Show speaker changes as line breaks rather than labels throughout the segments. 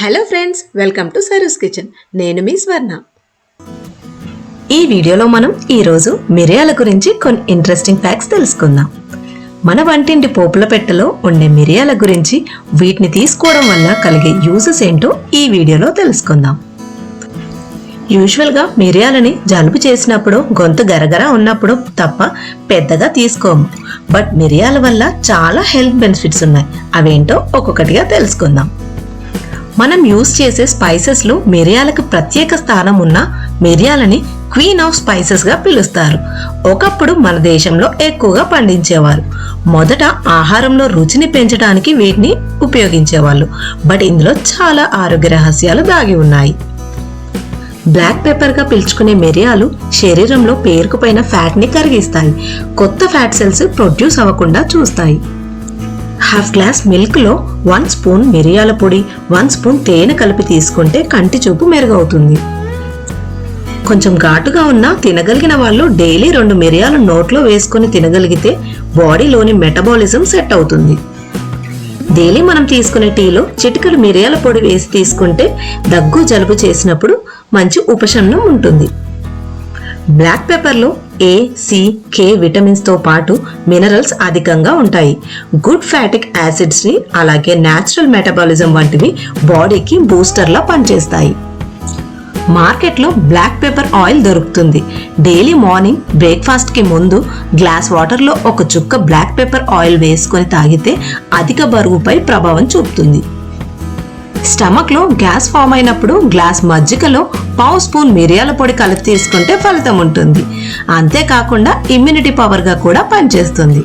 Hello friends, welcome to Saru's kitchen. నేను మీ స్వర్ణ. ఈ వీడియోలో మనం ఈరోజు మిరియాల గురించి కొన్ని ఇంట్రెస్టింగ్ ఫ్యాక్ట్స్ తెలుసుకుందాం. మన వంటింటి పోపుల పెట్టెలో ఉండే మిరియాల గురించి, వీటిని తీసుకోవడం వల్ల కలిగే యూజెస్ ఏంటో ఈ వీడియోలో తెలుసుకుందాం. యూజువల్గా మిరియాలని జలుబు చేసినప్పుడు, గొంతు గరగర ఉన్నప్పుడు తప్ప పెద్దగా తీసుకోము. బట్ మిరియాల వల్ల చాలా హెల్త్ బెనిఫిట్స్ ఉన్నాయి. అవేంటో ఒక్కొక్కటిగా తెలుసుకుందాం. మనం యూజ్ చేసే స్పైసెస్లో మిరియాలకు ప్రత్యేక స్థానం ఉన్న మిరియాలని క్వీన్ ఆఫ్ స్పైసెస్ గా పిలుస్తారు. ఒకప్పుడు మన దేశంలో ఎక్కువగా పండించేవారు. మొదట ఆహారంలో రుచిని పెంచడానికి వీటిని ఉపయోగించేవాళ్ళు. బట్ ఇందులో చాలా ఆరోగ్య రహస్యాలు దాగి ఉన్నాయి. బ్లాక్ పెప్పర్ గా పిలుచుకునే మిరియాలు శరీరంలో పేరుకుపోయిన ఫ్యాట్ ని కరిగిస్తాయి. కొత్త ఫ్యాట్ సెల్స్ ప్రొడ్యూస్ అవ్వకుండా చూస్తాయి. హాఫ్ గ్లాస్ మిల్క్ లో 1 స్పూన్ మిరియాల పొడి, 1 స్పూన్ తేనె కలిపి తీసుకుంటే కంటి చూపు మెరుగవుతుంది. కొంచెం ఘాటుగా ఉన్నా తినగలిగిన వాళ్ళు డైలీ 2 మిరియాలు నోట్లో వేసుకుని తినగలిగితే బాడీలోని మెటబాలిజం సెట్ అవుతుంది. డైలీ మనం తీసుకునే టీలో చిటికలు మిరియాల పొడి వేసి తీసుకుంటే దగ్గు జలుబు చేసినప్పుడు మంచి ఉపశమనం ఉంటుంది. బ్లాక్ పెప్పర్లో ఏ, సి, కే విటమిన్స్ తో పాటు మినరల్స్ అధికంగా ఉంటాయి. గుడ్ ఫ్యాటిక్ యాసిడ్స్ ని, అలాగే న్యాచురల్ మెటబాలిజం వంటివి బాడీకి బూస్టర్లా పనిచేస్తాయి. మార్కెట్లో బ్లాక్ పెప్పర్ ఆయిల్ దొరుకుతుంది. డైలీ మార్నింగ్ బ్రేక్ఫాస్ట్ కి ముందు గ్లాస్ వాటర్ లో ఒక చుక్క బ్లాక్ పెప్పర్ ఆయిల్ వేసుకొని తాగితే అధిక బరువుపై ప్రభావం చూపుతుంది. స్టమక్ లో గ్యాస్ ఫామ్ అయినప్పుడు గ్లాస్ మజ్జిగలో 1/2 స్పూన్ మిరియాల పొడి కలిపి తీసుకుంటే ఫలితం ఉంటుంది. అంతేకాకుండా ఇమ్యూనిటీ పవర్ గా కూడా పనిచేస్తుంది.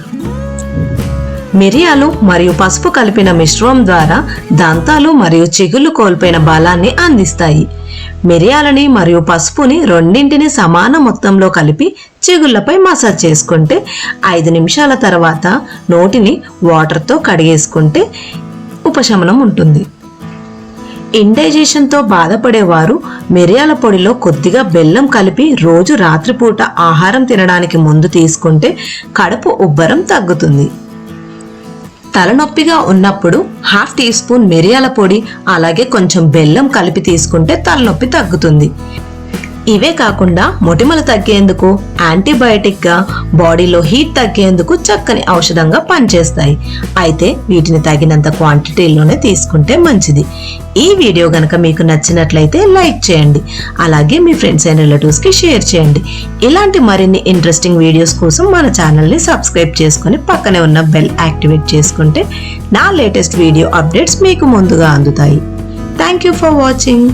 మిరియాలు మరియు పసుపు కలిపిన మిశ్రమం ద్వారా దంతాలు మరియు చిగుళ్ళు కోల్పోయిన బలాన్ని అందిస్తాయి. మిరియాలని మరియు పసుపుని రెండింటిని సమాన మొత్తంలో కలిపి చిగుళ్లపై మసాజ్ చేసుకుంటే 5 నిమిషాల తర్వాత నోటిని వాటర్తో కడిగేసుకుంటే ఉపశమనం ఉంటుంది. ఇండైజెషన్ తో బాధపడేవారు మిరియాల పొడిలో కొద్దిగా బెల్లం కలిపి రోజు రాత్రిపూట ఆహారం తినడానికి ముందు తీసుకుంటే కడుపు ఉబ్బరం తగ్గుతుంది. తలనొప్పిగా ఉన్నప్పుడు 1/2 టీ స్పూన్ మిరియాల పొడి, అలాగే కొంచెం బెల్లం కలిపి తీసుకుంటే తలనొప్పి తగ్గుతుంది. ఇవే కాకుండా మొటిమలు తగ్గేందుకు, యాంటీబయాటిక్ గా, బాడీలో హీట్ తగ్గేందుకు చక్కని ఔషధంగా పనిచేస్తాయి. అయితే వీటిని తగినంత క్వాంటిటీలోనే తీసుకుంటే మంచిది. ఈ వీడియో గనక మీకు నచ్చినట్లయితే లైక్ చేయండి. అలాగే మీ ఫ్రెండ్స్ అండ్ రిలేటివ్స్ కి షేర్ చేయండి. ఇలాంటి మరిన్ని ఇంట్రెస్టింగ్ వీడియోస్ కోసం మన ఛానల్ ని సబ్స్క్రైబ్ చేసుకుని పక్కనే ఉన్న బెల్ యాక్టివేట్ చేసుకుంటే నా లేటెస్ట్ వీడియో అప్డేట్స్ మీకు ముందుగా అందుతాయి. Thank you for watching.